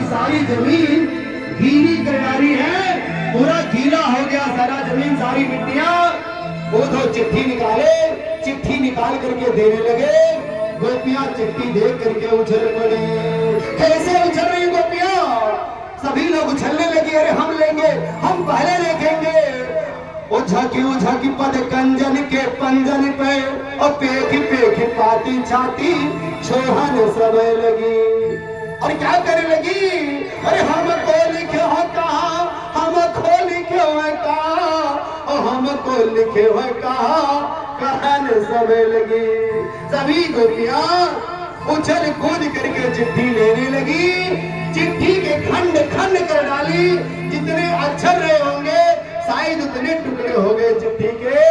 सारी जमीन गीली करारी है, पूरा गीला हो गया सारा जमीन, सारी मिट्टियां। वो तो चिट्ठी निकाले, चिट्ठी निकाल करके देने लगे। गोपियां चिट्ठी देख करके उछल पड़ी। कैसे उछल रही गोपियां? सभी लोग उछलने लगे, अरे हम लेंगे, हम पहले देखेंगे। उझकी पद कंजन के पंजन पे और पेखी पाती छाती छोहन सब लगी। और क्या करने लगी? अरे हमको लिखे हो कहा, हमको लिखे हुए कहा, और हमको लिखे हुए कहा, कहन सब लगी। सभी गोपियां उछल कूद करके चिट्ठी लेने लगी। चिट्ठी के खंड खंड कर डाली। जितने अक्षर रहे होंगे शायद उतने टुकड़े हो गए चिट्ठी के।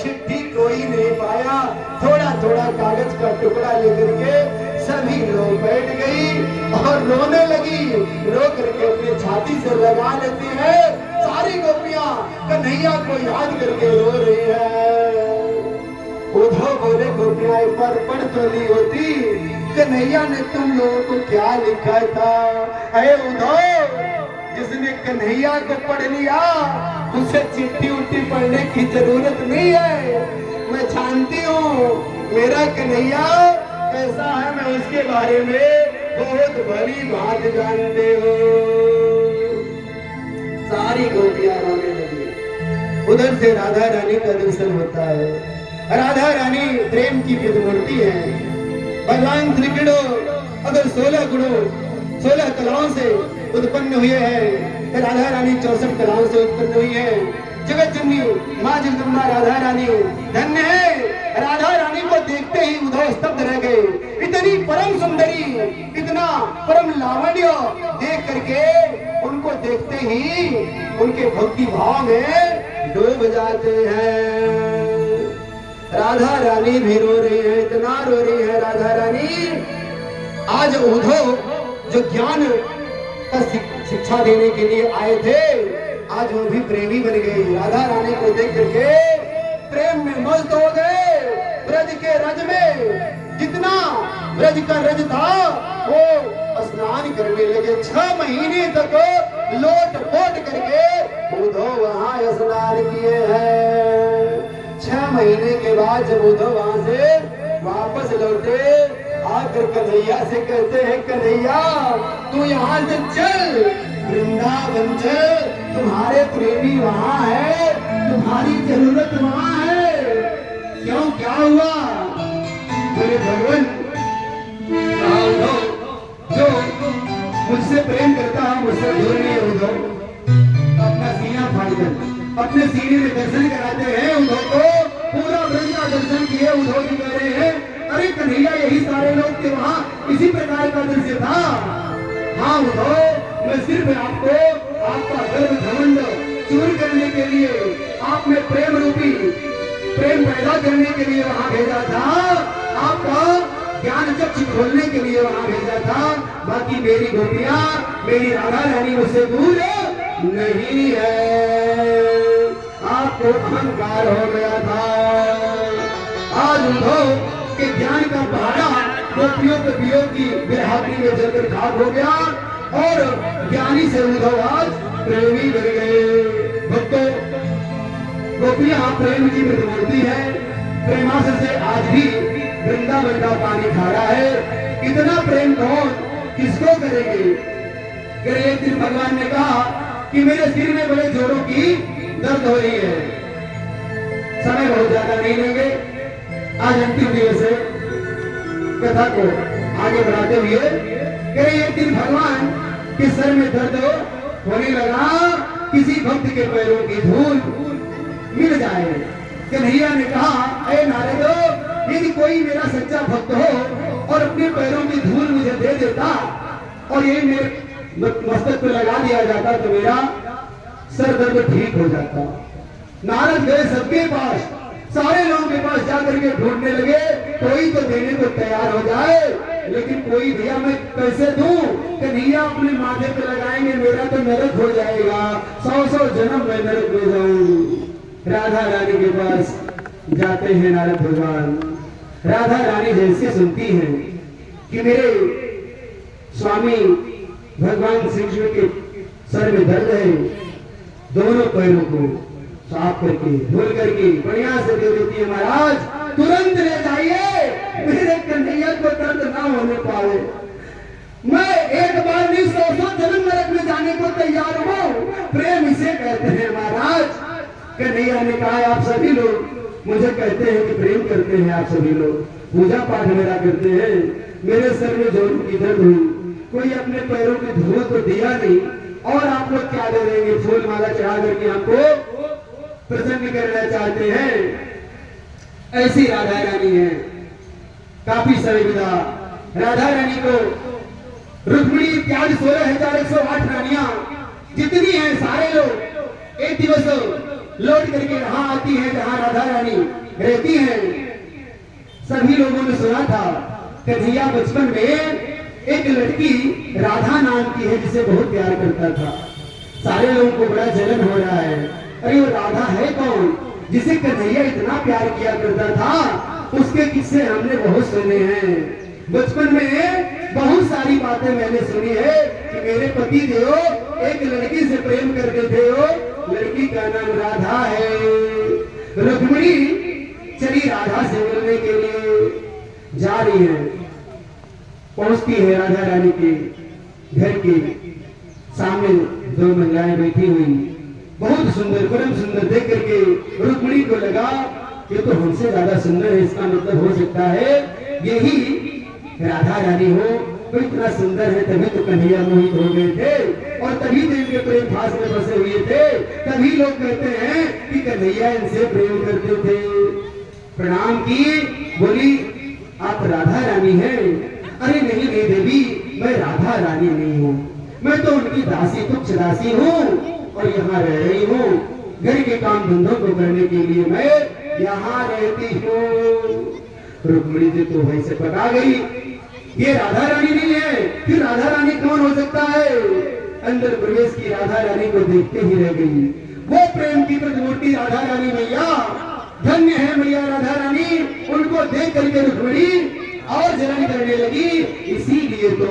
चिट्ठी कोई नहीं पाया। थोड़ा थोड़ा कागज का टुकड़ा लेकर के सभी लोग बैठ गई और रोने लगी। रो करके अपनी छाती से लगा लेती है। सारी गोपियां कन्हैया को याद करके रो रही है। उद्धव बोले गोपियां एक बार पढ़ तो ली होती, कन्हैया ने तुम लोगों को क्या लिखा था। अरे उद्धव, जिसने कन्हैया को पढ़ लिया उसे चिट्ठी उट्ठी पढ़ने की जरूरत नहीं है। मैं जानती हूँ मेरा कन्हैया कैसा है, मैं उसके बारे में बहुत भली बात जानते हो। सारी गोपियां रोने लगी। उधर से राधा रानी का दर्शन होता है। राधा रानी प्रेम की मूर्ति है। भगवान श्री कृष्ण अगर 16 गुणों 16 कलाओं से उत्पन्न हुए हैं, राधा रानी 64 कलाओं से उत्पन्न हुई है। जगत जननी माँ जगदम्बा राधा रानी धन्य है। राधा रानी को देखते ही उद्धव स्तब्ध रह गए। इतनी परम सुंदरी, इतना परम लावण्य देख करके उनको देखते ही उनके भक्ति भाव में डूब जाते हैं। राधा रानी भी रो रही है, इतना रो रही है राधा रानी। आज उद्धव जो ज्ञान का शिक्षा देने के लिए आए थे, आज वो भी प्रेमी बन गई। राधा रानी को देख करके प्रेम में मस्त हो गए। ब्रज के रज में जितना ब्रज का रज था वो स्नान करने लगे। 6 महीने तक लोट पोट करके उद्धव वहां स्नान किए हैं। 6 महीने के बाद जब उद्धव वहां से वापस लौटे, आकर कन्हैया से कहते हैं, कन्हैया तू यहाँ से चल, वृंदावन चल, तुम्हारे प्रेमी वहाँ है, तुम्हारी जरूरत वहाँ है। क्यों, क्या हुआ? मेरे भगवान, जो मुझसे प्रेम करता है मुझसे दूर नहीं है उद्धव। अपना सीना फाड़कर अपने सीने में दर्शन कराते हैं उद्धव को। पूरा ब्रज का दर्शन किए उद्धव जी कह रहे हैं, अरे कन्हैया यही सारे लोग थे वहाँ, इसी प्रकार का दृश्य था। हाँ उद्धव, मैं सिर्फ आपको आपका गर्व घमंड चूर करने के लिए, आप में प्रेम रूपी प्रेम पैदा करने के लिए वहाँ भेजा था। आपका ज्ञान चक्षु खोलने के लिए वहाँ भेजा था। बाकी मेरी गोपियां, मेरी राधा रानी मुझसे दूर नहीं है। आपको अहंकार हो गया था। आज उद्धव के ज्ञान का पहाड़ा गोपियों के वियोग की बेहादरी में जलकर खाक हो गया और ज्ञानी से उद्धव आज प्रेमी बन गए। भक्तों, गोपियां प्रेम की मूर्ति है। प्रेमास से आज भी वृंदावन का पानी खारा है। इतना प्रेम कौन किसको करेंगे? एक दिन भगवान ने कहा कि मेरे सिर में बड़े जोड़ों की दर्द हो रही है। समय बहुत ज्यादा नहीं लेंगे, आज अंतिम दिवस है। कथा को आगे बढ़ाते हुए एक दिन भगवान के सर में दर्द होने लगा। किसी भक्त के पैरों की धूल मिल जाए। कन्हैया ने कहा, अरे नारद, यदि कोई मेरा सच्चा भक्त हो और अपने पैरों की धूल मुझे दे देता और ये मेरे मस्तक पे लगा दिया जाता तो मेरा सर दर्द ठीक हो जाता। नारद गए सबके पास, सारे लोगों के पास जाकर के ढूंढने लगे, कोई तो देने को तैयार हो जाए, लेकिन कोई भैया मैं कैसे दूं, कन्हैया अपने माथे पे लगाएंगे, मेरा तो नरक हो जाएगा, 100 जन्म मैं नरक में जाऊं। राधा रानी के पास जाते हैं नारद भगवान। राधा रानी जैसे सुनती हैं कि मेरे स्वामी भगवान श्री कृष्ण के सर में दर्द है, दोनों पैरों को साफ करके धुल करके बढ़िया से दे देती है, महाराज तुरंत ले जाइए, मेरे कन्हैया को दर्द ना होने पाए, मैं एक बार नहीं 100 जन्म नरक में जाने को तैयार हूँ। प्रेम इसे कहते हैं महाराज। कन्हैया ने कहा आप सभी लोग मुझे कहते हैं कि प्रेम करते हैं, आप सभी लोग पूजा पाठ मेरा करते हैं, मेरे सर में जोर की दर्द हुई, कोई अपने पैरों की धूल तो दिया नहीं, और आप लोग क्या दे देंगे, फूल माला चढ़ा करके हमको प्रसन्न करना चाहते हैं। ऐसी राधा रानी है, काफी संविदा। राधा रानी को रुक्मिणी इत्यादि 16,108 रानियां जितनी हैं, सारे लोग एक दिवस लौट करके यहाँ आती है जहाँ राधा रानी रहती हैं। सभी लोगों ने सुना था कन्हैया बचपन में एक लड़की राधा नाम की है जिसे बहुत प्यार करता था। सारे लोगों को बड़ा जलन हो रहा है, अरे वो राधा है कौन जिसे कन्हैया इतना प्यार किया करता था, उसके किस्से हमने बहुत सुने हैं। बचपन में बहुत सारी बातें मैंने सुनी है कि मेरे पति देव एक लड़की से प्रेम करते थे, वो लड़की का नाम राधा है। रुक्मिणी चली राधा से मिलने के लिए जा रही है, पहुंचती है राधा रानी के घर के सामने, 2 महिलाएं बैठी हुई, बहुत सुंदर, परम सुंदर देख करके रुक्मिणी को लगा ये तो हमसे ज्यादा सुंदर है, इसका मतलब हो सकता है यही राधा रानी हो, तो इतना सुंदर है तभी तो कन्हैया मोहित हो गए थे और तभी तो इनके प्रेम फांस में बसे हुए थे। तभी लोग कहते हैं कि कन्हैया इनसे प्रेम करते थे। प्रणाम की, बोली आप राधा रानी हैं? अरे नहीं नहीं देवी, मैं राधा रानी नहीं हूँ, मैं तो उनकी दासी, तुच्छ दासी हूँ और यहाँ रह रही हूँ, घर के काम धंधों को करने के लिए मैं यहाँ रहती हूँ। रुक्मिणी जी तो वहीं से पका गई, ये राधा रानी नहीं है, फिर राधा रानी कौन हो सकता है? अंदर प्रवेश की राधा रानी को देखते ही रह गई। वो प्रेम की प्रतिमूर्ति राधा रानी मैया, धन्य है मैया राधा रानी, उनको देख करके रुक्मिणी और जलन करने लगी। इसीलिए तो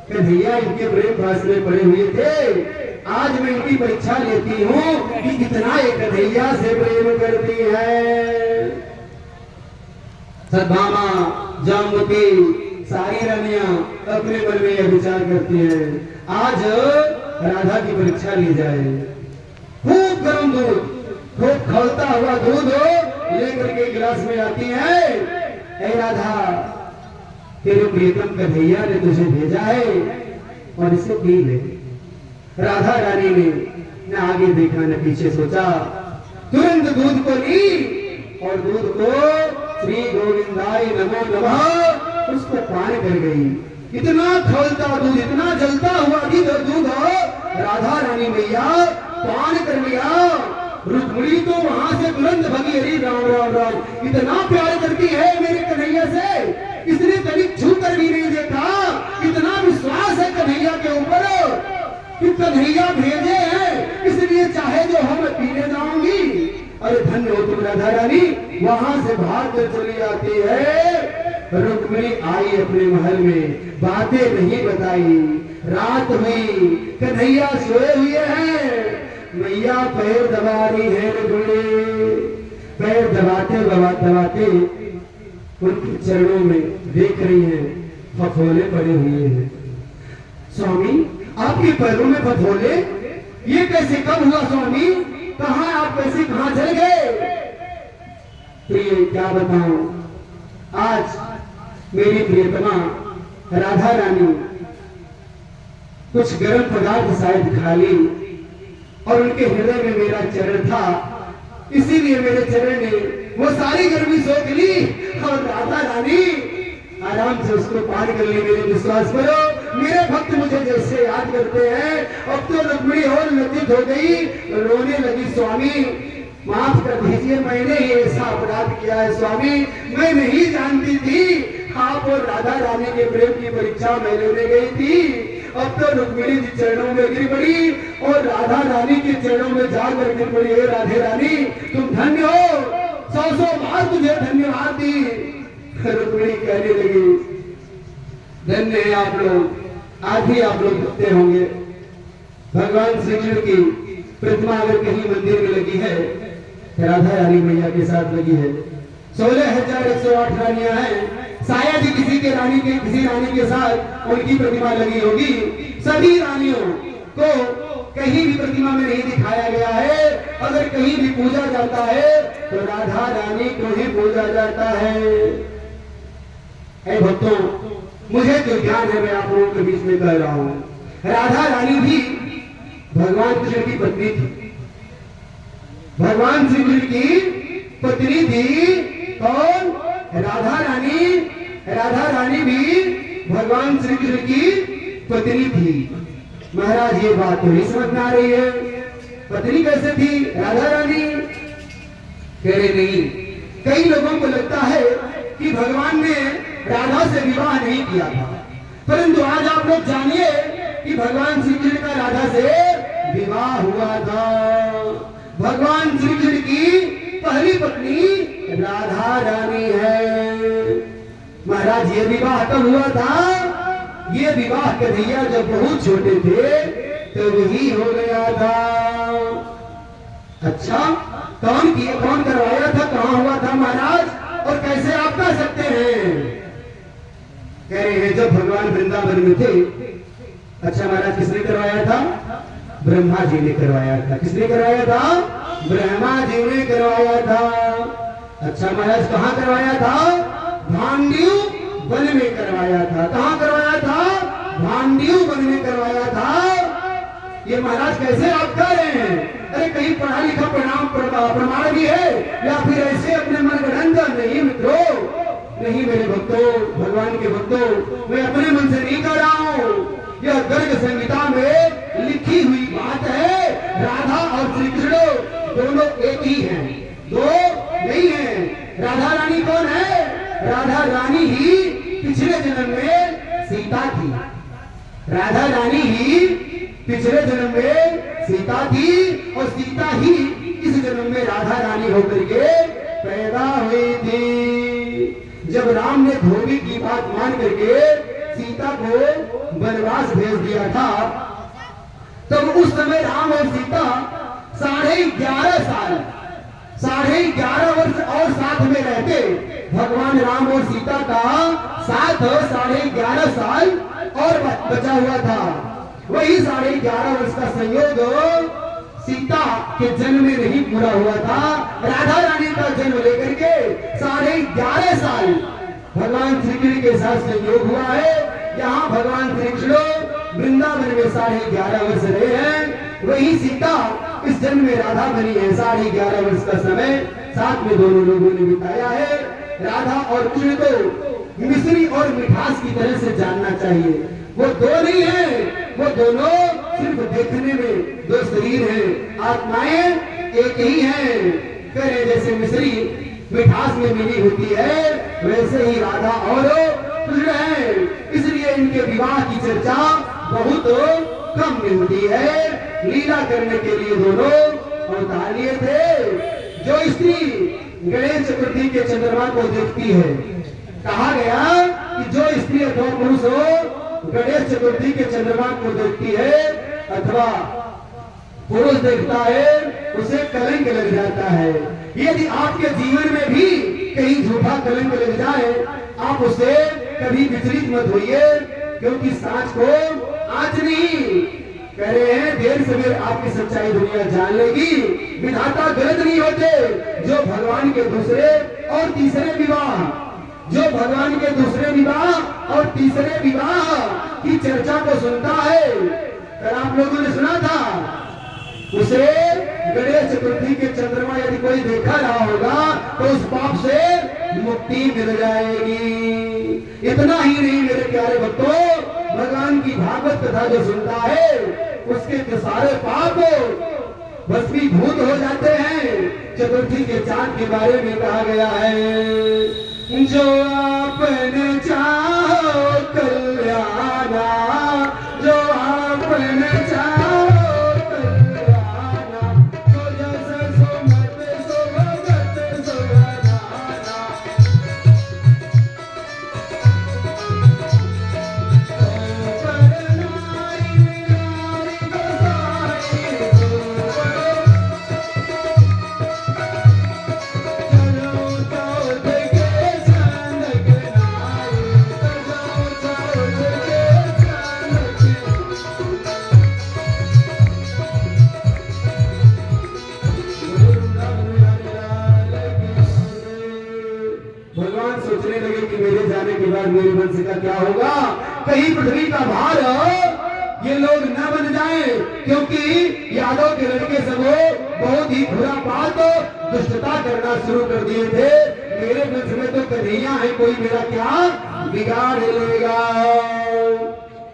कन्हैया इनके प्रेम फांस में पड़े हुए थे। आज मैं इनकी परीक्षा लेती हूँ कि कितना ये कन्हैया से प्रेम करती है। सद्भामा, जामवती, सारी रानियां अपने मन में यह विचार करती हैं, आज राधा की परीक्षा ली जाए। खूब गर्म दूध, खूब खौलता हुआ दूध लेकर के गिलास में आती है। ऐ राधा, तेरे प्रियतम कन्हैया ने तुझे भेजा है और इसे पी ले। राधा रानी ने न आगे देखा न पीछे सोचा, तुरंत दूध को ली और दूध को श्री गोविंदाय नमो नमः उसको पान कर गई। इतना खौलता दूध, इतना जलता हुआ दूध राधा रानी मैया पान कर लिया। रुक्मिणी तो वहां से तुरंत भगी, हरी राम राम राम, इतना प्यार करती है मेरे कन्हैया से, इसने कभी छू कर भी नहीं देखा। इतना विश्वास है कन्हैया के ऊपर कि कन्हैया भेजे हैं, इसलिए चाहे जो हम पीने जाऊंगी। अरे धन्य हो तुम राधा रानी, वहां से भाग कर चली आती है। रुक्मिणी आई अपने महल में, बातें नहीं बताई। रात हुई, कन्हैया सोए हुए हैं, मैया पैर दबा रही है। रुक्मिणी पैर दबाते दबाते उनके चरणों में देख रही है फफोले पड़े हुए हैं। स्वामी आपके पैरों में फफोले, ये कैसे, कब हुआ स्वामी? कहाँ आप कैसे, कहाँ चल गए? प्रिय क्या बताऊं, आज मेरी प्रियतमा राधा रानी कुछ गर्म पदार्थ शायद खा ली और उनके हृदय में मेरा चरण था, इसीलिए मेरे चरण ने वो सारी गर्मी सोख ली और राधा रानी आराम से उसको पार कर ली। मेरे विश्वास करो, मेरे भक्त मुझे जैसे याद करते हैं। अब तो रुक्मिणी और लज्जित हो गई, रोने लगी, स्वामी माफ कर दीजिए, मैंने ही ऐसा अपराध किया है स्वामी, मैं नहीं जानती थी आप और राधा रानी के प्रेम की परीक्षा मैं लेने गई थी। अब तो रुक्मिणी जी चरणों में गिर पड़ी और राधा रानी के चरणों में जाकर गिर पड़ी। हे राधे रानी तुम धन्य हो, 100 बार तुझे धन्यवाद दी। रुक्मिणी कहने लगी, धन्य है आप लोग, आज ही आप लोग देखते होंगे भगवान श्री कृष्ण की प्रतिमा अगर कहीं मंदिर में लगी है, राधा रानी मैया के साथ लगी है। 16,108 रानियां हैं, शायद ही किसी रानी के साथ उनकी प्रतिमा लगी होगी। सभी रानियों को कहीं भी प्रतिमा में नहीं दिखाया गया है। अगर कहीं भी पूजा जाता है तो राधा रानी को ही पूजा जाता है। ऐ भक्तों, मुझे जो ज्ञान है मैं आप लोगों के बीच में कह रहा हूं। राधा रानी भी भगवान कृष्ण की पत्नी थी, भगवान श्री कृष्ण की पत्नी थी। कौन? राधा रानी। राधा रानी भी भगवान श्री कृष्ण की पत्नी थी। महाराज ये बात तो नहीं समझ में आ रही है, पत्नी कैसे थी राधा रानी? कह रहे नहीं, कई लोगों को लगता है कि भगवान ने राधा से विवाह नहीं किया था, परंतु आज आप लोग जानिए कि भगवान श्री कृष्ण का राधा से विवाह हुआ था। भगवान श्री कृष्ण की पहली पत्नी राधा रानी है। महाराज ये विवाह कब हुआ था? ये विवाह कन्हैया जब बहुत छोटे थे तो वही हो गया था। अच्छा, कौन करवाया था, कहां हुआ था महाराज, और कैसे आप कह सकते हैं? कह रहे हैं जब भगवान वृंदावन में थे। अच्छा महाराज, किसने करवाया था? ब्रह्मा जी ने करवाया था। किसने करवाया था? ब्रह्मा जी ने करवाया था। अच्छा महाराज, कहां करवाया था? भांडियो वन में करवाया था। कहां करवाया था? भांडियो वन में करवाया था। ये महाराज कैसे आप कह रहे हैं? अरे कहीं पढ़ा लिखा प्रमाण भी है या फिर ऐसे अपने मन गढ़ंत? नहीं मित्रों, नहीं मेरे भक्तों, भगवान के भक्तों, मैं अपने मन से नहीं कह रहा हूं। यह गर्ग संहिता में लिखी हुई बात है। राधा और श्री कृष्ण दोनों एक ही हैं, दो नहीं है। राधा रानी कौन है? राधा रानी ही पिछले जन्म में सीता थी। राधा रानी ही पिछले जन्म में सीता थी और सीता ही इस जन्म में राधा रानी होकर के पैदा हुई थी। जब राम ने धोबी की बात मान करके सीता को वनवास भेज दिया था, तब उस समय राम और सीता 11.5 वर्ष और साथ में रहते। भगवान राम और सीता का साथ 11.5 साल और बचा हुआ था। वही 11.5 वर्ष का संयोग सीता के जन्म में नहीं पूरा हुआ था। राधा रानी का जन्म लेकर के 11.5 साल भगवान श्री कृष्ण के साथ संयोग हुआ है। यहाँ भगवान श्री कृष्ण वृंदावन में 11.5 वर्ष रहे हैं। वही सीता इस जन्म में राधा बनी है। 11.5 वर्ष का समय साथ में दोनों लोगों ने बिताया है। राधा और कृष्ण को मिश्री और मिठास की तरह से जानना चाहिए। वो दो नहीं है, वो दोनों सिर्फ देखने में दो शरीर हैं, आत्माएं एक ही हैं। करे जैसे मिश्री मिठास में मिली होती है, वैसे ही राधा और कृष्ण है। इसलिए इनके विवाह की चर्चा बहुत कम मिलती है। लीला करने के लिए दोनों अवतार लिए थे। जो स्त्री गणेश चतुर्थी के चंद्रमा को देखती है, कहा गया कि जो स्त्री अथवा पुरुष हो गणेश चतुर्थी के चंद्रमा को देखती है अथवा पुरुष देखता है, उसे कलंक लग जाता है। यदि आपके जीवन में भी कहीं झूठा कलंक लग जाए, आप उससे कभी विचलित मत होइए, क्योंकि सांच को आज नहीं कह रहे हैं, देर सवेर आपकी सच्चाई दुनिया जान लेगी। विधाता गलत नहीं होते। जो भगवान के दूसरे और तीसरे विवाह, जो भगवान के दूसरे विवाह और तीसरे विवाह की चर्चा को सुनता है, कल आप लोगों ने सुना था, उसे गणेश चतुर्थी के चंद्रमा यदि कोई देखा रहा होगा तो उस पाप से मुक्ति मिल जाएगी। इतना ही नहीं मेरे प्यारे भक्तों, भगवान की भागवत कथा जो सुनता है उसके तो सारे पाप भस्मीभूत हो जाते हैं। चतुर्थी के चांद के बारे में कहा गया है, जो आपने चाहो कल्याणा, जो आपने चाहो कल्याणा, सो जस सो मत सो भगत सो बधाना। भगवान सोचने लगे कि मेरे जाने के बाद मेरे वंश का क्या होगा, कहीं पृथ्वी का भार ये लोग न बन जाए, क्योंकि यादव के लड़के सब बहुत ही बुरा बात दुष्टता करना शुरू कर दिए थे। मेरे वंश में तो कन्हैया है, कोई मेरा क्या बिगाड़ लेगा।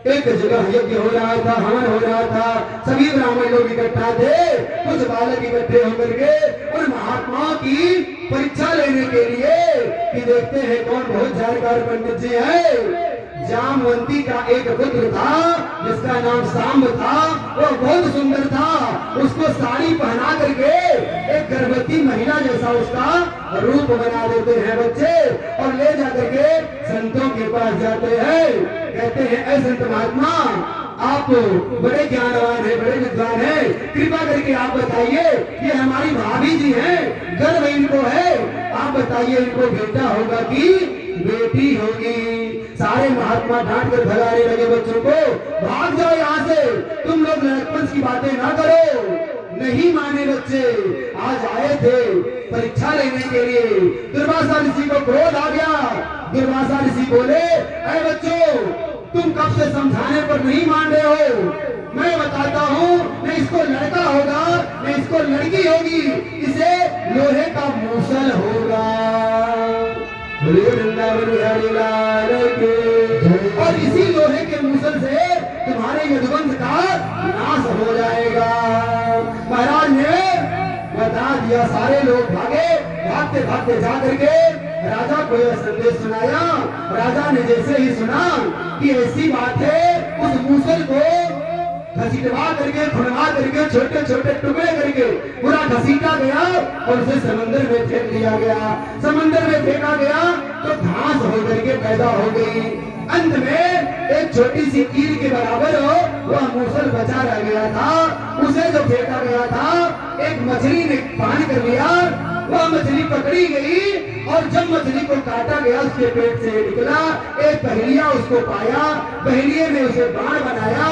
एक जगह यज्ञ हो रहा था, हवन हो रहा था, सभी ब्राह्मण लोग इकट्ठा थे, कुछ बालक इकट्ठे होकर के उन महात्माओं की परीक्षा लेने के लिए कि देखते हैं कौन बहुत जानकार पंडित जी है। जामवंती का एक पुत्र था जिसका नाम सांब था, वो बहुत सुंदर था, उसको साड़ी पहना करके एक गर्भवती महिला जैसा उसका रूप बना देते हैं बच्चे, और ले जाकर के संतों के पास जाते हैं। कहते हैं ऐ संत महात्मा, आप बड़े ज्ञानवान हैं, बड़े विद्वान हैं, कृपा करके आप बताइए, ये हमारी भाभी जी हैं, गर्भ इनको है, आप बताइए इनको बेटा होगा कि बेटी होगी। सारे महात्मा डांट कर भगाने लगे बच्चों को, भाग जाओ यहाँ से, तुम लोग लड़कपन की बातें ना करो। नहीं माने बच्चे, आज आए थे परीक्षा लेने के लिए। दुर्वासा ऋषि को क्रोध आ गया। दुर्वासा ऋषि बोले, अरे बच्चों, तुम कब से समझाने पर नहीं मान रहे हो, मैं बताता हूँ, न इसको लड़का होगा न इसको लड़की होगी, इसे लोहे का मूसल होगा। वृंदावन बिहारी लाल के। और इसी लोहे के मूसल से तुम्हारे यदुवंश का नाश हो जाएगा। महाराज ने बता दिया, सारे लोग भागे, भागते भागते जा करके राजा को यह संदेश सुनाया। राजा ने जैसे ही सुना कि ऐसी बात है, उस मूसल को घसीटवा करके, खुनवा करके, छोटे छोटे टुकड़े करके पूरा घसीटा गया और उसे समंदर में फेंक दिया गया। समंदर में फेंका गया तो घास होकर के पैदा हो गई। अंत में एक छोटी सी कील के बराबर वह मूसल बचा रह गया था। उसे जो फेंका गया था, एक मछली ने पान कर लिया, वह मछली पकड़ी गई और जब मछली को काटा गया उसके पेट से निकला एक पहेलिया, उसको पाया, पहेलिये ने उसे बाण बनाया।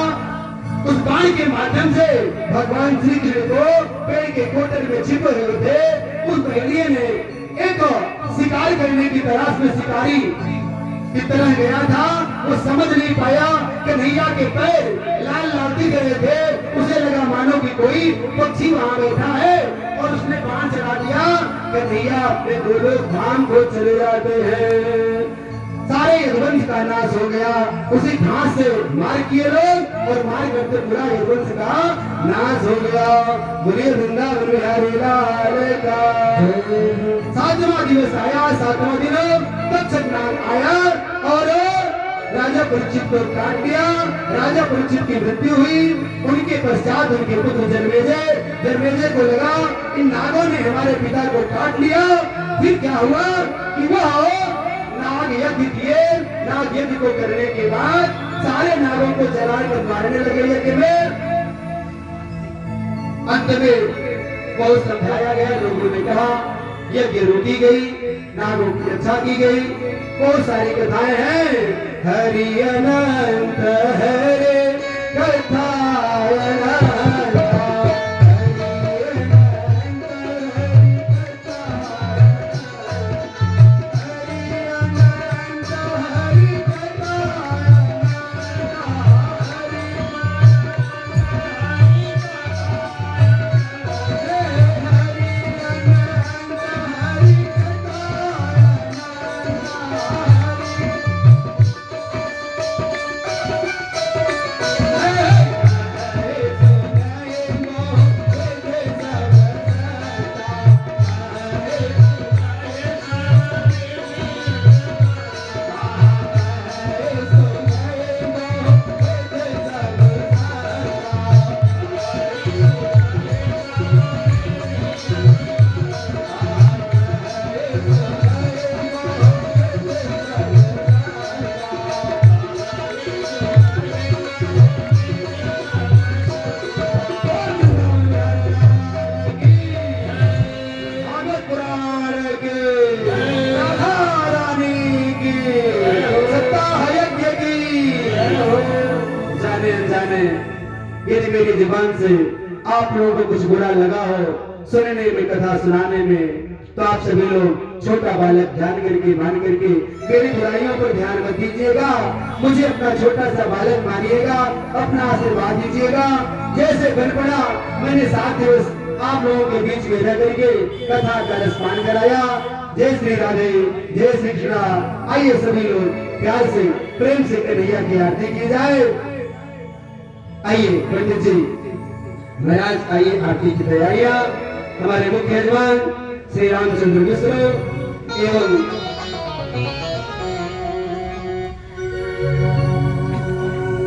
उस बाण के माध्यम से भगवान श्री कृष्ण को पेड़ के कोटर में छिपे हुए थे, उस पहेलिये ने एक शिकार करने की तलाश में शिकारी की तरह गया था। वो समझ नहीं पाया कि नैया के पैर लाल लाल दिख रहे थे, उसे लगा मानो कि कोई पक्षी वहां बैठा है और उसने बाण चला दिया कि नैया अपने दो लोग धाम को चले जाते हैं। सारे यदुवंश का नाश हो गया। उसी घास से मार किए लोग और मार करते पूरा यदुवंश का नाश हो गया। बोलिए वृंदावन बिहारी लाल का। 7वां दिवस आया, 7वां दिन तक्षक नाग आया और राजा परीक्षित को काट दिया। राजा परीक्षित की मृत्यु हुई। उनके पश्चात उनके पुत्र जन्मेजय को लगा इन नागों ने हमारे पिता को काट लिया। फिर क्या हुआ कि वह नाग यज्ञ किए। नाग यज्ञ को करने के बाद सारे नागों को जलाकर मारने लगे यज्ञ में। अंत में बहुत समझाया गया, लोगों ने कहा यज्ञ रोकी गई, नागों की रक्षा की गई। बहुत सारी कथाएं हैं। हरि अनंत हरे कथा मेरी जुबान से आप लोगों को कुछ बुरा लगा हो सुनने में, कथा सुनाने में, तो आप सभी लोग छोटा बालक ध्यान करके मान करके मेरी बुराइयों पर ध्यान मत दीजिएगा, मुझे अपना छोटा सा बालक मानिएगा, अपना आशीर्वाद दीजिएगा। जैसे बन पड़ा मैंने 7 दिवस आप लोगों के बीच में रह करके कथा का रसपान कराया। जय श्री राधे, जय श्री कृष्णा। आइए सभी लोग प्यार से प्रेम से कन्हैया की आरती की जाए। आइए पंडित जी महाराज, आइए आरती की तैयारियां हमारे मुख्य यजमान श्री रामचंद्र मिश्र एवं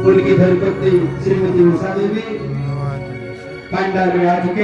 उनकी धर्मपत्नी श्रीमती उषा देवी पांडाल में आ चुके